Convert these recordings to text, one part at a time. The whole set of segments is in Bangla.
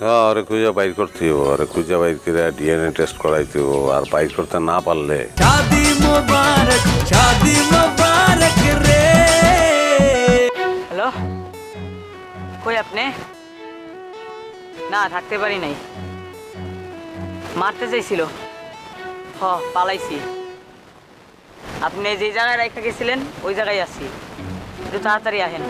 হ্যাঁ, ওরে খুঁজে বাইর করতে হইব, ওরে খুঁজে বাইর করে ডিএনএ টেস্ট করাইতে হইব। আর বাইর করতে না পারলে शादी मुबारक रे। হ্যালো, কই আপনি? না থাকতে পারি নাই, মারতে চাইছিল। পালাইছি। আপনি যে জায়গায় রেখে গেছিলেন ওই জায়গায় আছি, একটু তাড়াতাড়ি আহেন।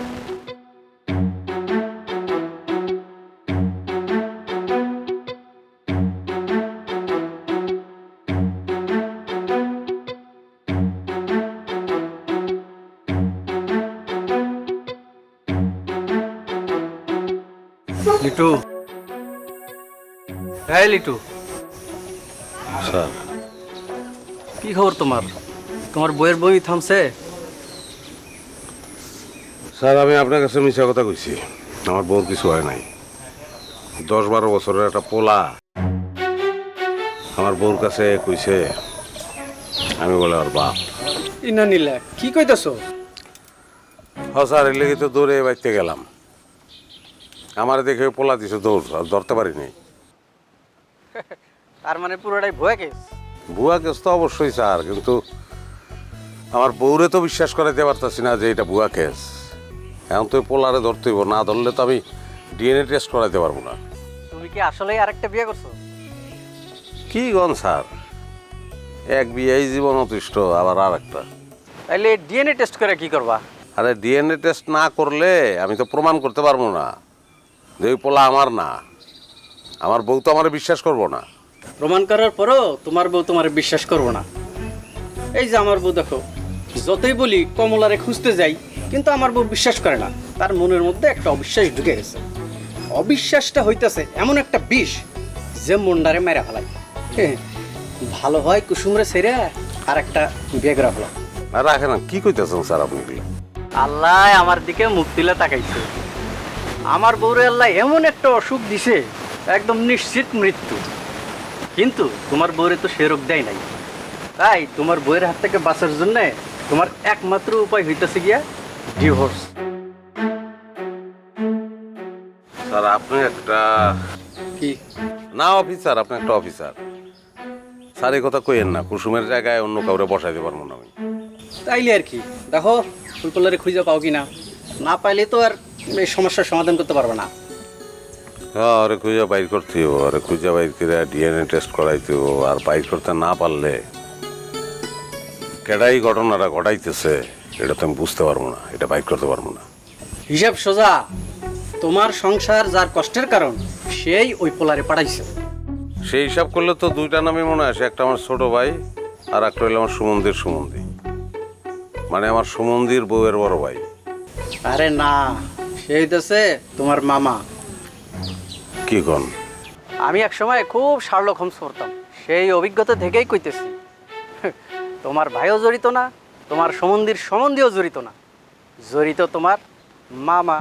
লিটু, হ্যাঁ লিটু, স্যার। কি খবর তোমার? তোমার বইয়ের বই থামছে? স্যার, আমি আপনার কাছে মিছা কথা কইছি। আমার বউর কিছু হয় নাই। 10-12 বছরের একটা পোলা আমার বউর কাছে কইছে আমি বলে আর বাপ। ইনা নিলা কি কইতাছো? হ্যাঁ স্যার, এর লেগে তো দৌড়ে বাইতে গেলাম। আমার দেখে পোলা দিছে দৌড়, আর ধরতে পারিনি। তার মানে পুরোটাই ভয় কেস। ভুয়া কেস তো অবশ্যই স্যার, কিন্তু আমার বউরে তো বিশ্বাস করাইতে পারতাছি না যে এটা ভুয়া কেস। এখন তো ওই পোলারে ধরতে হইব, না ধরলে তো আমি ডিএনএ টেস্ট করাইতে পারবো না। তুমি কি আসলেই আরেকটা বিয়ে করছো? কি গন স্যার, এক বিয়েই জীবন অতিষ্ঠ, আবার আর একটা। তাইলে ডিএনএ টেস্ট করে কি করবা? আরে ডিএনএ টেস্ট না করলে আমি তো প্রমাণ করতে পারবো না যে ওই পোলা আমার না। আমার বউ তো আমার বিশ্বাস করবো না। প্রমাণ করার পরও তোমার বউ তোমার বিশ্বাস করবো না? এই যে আমার বউ দেখো, যতই বলি কমলারে খুঁজতে যাই, কিন্তু আমার বউ বিশ্বাস করে না। তার মনের মধ্যে একটা অবিশ্বাস ঢুকে গেছে। অবিশ্বাসটা হইতেছে এমন একটা বিষ যে মন্ডারে মেরে ফেলাই। ভালো হয় কুসুমরে ছেড়ে আর একটা বিয়ে করে ফেলা। আর রাখে না, কি কইতেছেন স্যার আপনি এগুলো? আল্লাহ আমার দিকে মুখ তুলে তাকাইছে। আমার বউরে আল্লাহ এমন একটা অসুখ দিছে, একদম নিশ্চিত মৃত্যু। কিন্তু তোমার বউরে তো সে রোগ দেয় নাই। তাই তোমার বউয়ের হাত থেকে বাঁচার জন্য তোমার একমাত্র উপায় হইতেছে গিয়া ডিভোর্স। স্যার আপনি একটা কি? না অফিসার, আপনি একটা অফিসার। স্যার এই কথা কইেন না, কুসুমের জায়গায় অন্য কাউরে বসাইতে পারবো না আমি। তাইলে আর কি, দেখো ফুলকলারে খুঁজে পাও কি না। না পাইলে তো আর এই সমস্যার সমাধান করতে পারবে না। হ্যাঁ, ওরে খুঁজে বাইর করতে হইব, ওরে খুঁজে বাইর করে ডিএনএ টেস্ট করাইতে হইব। আর বাইর করতে না পারলে কেডাই ঘটনাটা ঘটাইতেছে এটা তো আমি বুঝতে পারবো না, এটা বাইর করতে পারবো না। হিসাব সোজা, তোমার সংসার যার কষ্টের কারণ সেই ওই পোলারে পাঠাইছে। সেই হিসাব করলে তো দুইটা নামই মনে আসে, একটা আমার ছোট ভাই আর একটা হইলো আমার সুমন্দির সুমন্দি, মানে আমার সুমন্দির বউয়ের বড় ভাই। আরে না, সে হইতেছে তোমার মামা। কি কোন? আমি এক সময় খুব শার্লক হোমস পড়তাম, সেই অভিজ্ঞতা থেকেই কইতেছি। তোমার ভাইও জড়িত না, তোমার সম্বন্ধীও জড়িত না, জড়িত তোমার মামা।